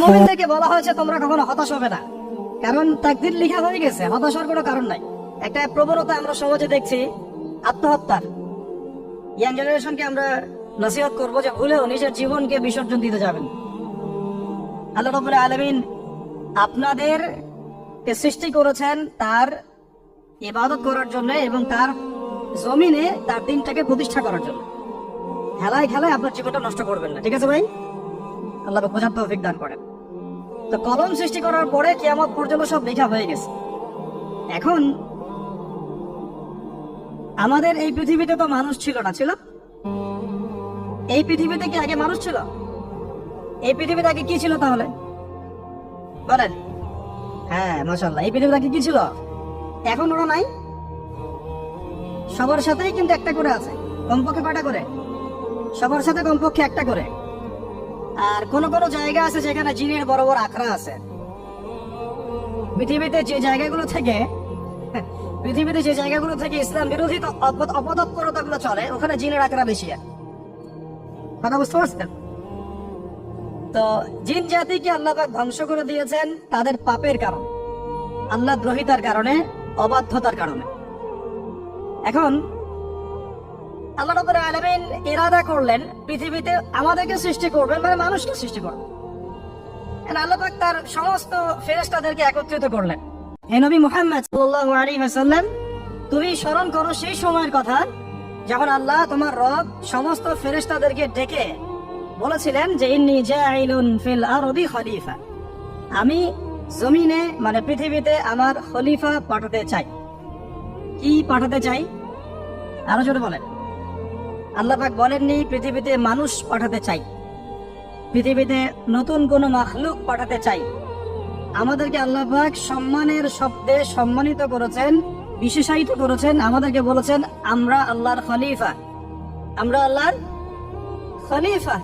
মুমিনদেরকে বলা হয়েছে তোমরা কখনো হতাশ হবে না, কারণ তাকদীর লেখা হয়ে গেছে, হতাশার কোনো কারণ নাই। একটা প্রবণতা আমরা সমাজে দেখছি আত্মহত্যার। ইয়াং জেনারেশনকে আমরা নসিহত করবো যে ভুলেও নিজের জীবনকে বিসর্জন দিতে যাবেন। আল্লাহ রাব্বুল আলামিন আপনাদের সৃষ্টি করেছেন তার ইবাদত করার জন্য এবং তার জমিনে তার দিনটাকে প্রতিষ্ঠা করার জন্য। খেলায় খেলায় আপনার জীবনটা নষ্ট করবেন না, ঠিক আছে ভাই? আল্লাহ বোঝার তৌফিক দান করেন। তো কলম সৃষ্টি করার পরে কিয়ামত পর্যন্ত সব লেখা হয়ে গেছে। এখন আমাদের এই পৃথিবীতে তো মানুষ ছিল না, ছিল? এই পৃথিবীতে কি আগে মানুষ ছিল? এই পৃথিবীতে আগে কি ছিল তাহলে বলেন? হ্যাঁ, মাশাআল্লাহ, এই পৃথিবীতে আগে কি ছিল? এখন ওরা নাই। সবার সাথেই কিন্তু একটা করে আছে, কমপক্ষে কয়টা করে? সবার সাথে কমপক্ষে একটা করে। আর কোন কোন জায়গা আছে যেখানে জিনের বড় বড় আখড়া আছে। পৃথিবীতে যে জায়গাগুলো থেকে ইসলাম বিরোধী অপতৎপরতা গুলো চলে, ওখানে জিনের আখড়া বেশি। কথা বুঝতে পারছেন? তো জিন জাতিকে আল্লাহ পাক ধ্বংস করে দিয়েছেন তাদের পাপের কারণে, আল্লাহ দ্রোহিতার কারণে, অবাধ্যতার কারণে। এখন আল্লাহ রাব্বুল আলামিন ইরাদা করলেন পৃথিবীতে আমাদেরকে সৃষ্টি করবেন, মানে মানুষকে সৃষ্টি করবেন। আল্লাহ পাক তার সমস্ত ফেরেশতাদেরকে একত্রিত করলেন। হে নবী মুহাম্মদ সাল্লাল্লাহু আলাইহি ওয়াসাল্লাম, তুমি স্মরণ করো সেই সময়ের কথা যখন আল্লাহ তোমার রব সমস্ত ফেরেশতাদেরকে ডেকে বলেছিলেন যে ইন্নী জাইলুন ফিল আরদি খলিফা, আমি জমিনে মানে পৃথিবীতে আমার খলিফা পাঠাতে চাই। কি পাঠাতে চাই? আরো জোরে বলেন। আল্লাহ পাক বলেননি পৃথিবীতে মানুষ পাঠাতে চাই, পৃথিবীতে নতুন কোন মাখলুক পাঠাতে চাই। আমাদেরকে আল্লাহ পাক সম্মানের শব্দে সম্মানিত করেছেন, বিশেষায়িত করেছেন। আমাদেরকে বলেছেন আমরা আল্লাহর খলিফা, আমরা আল্লাহর খলিফা।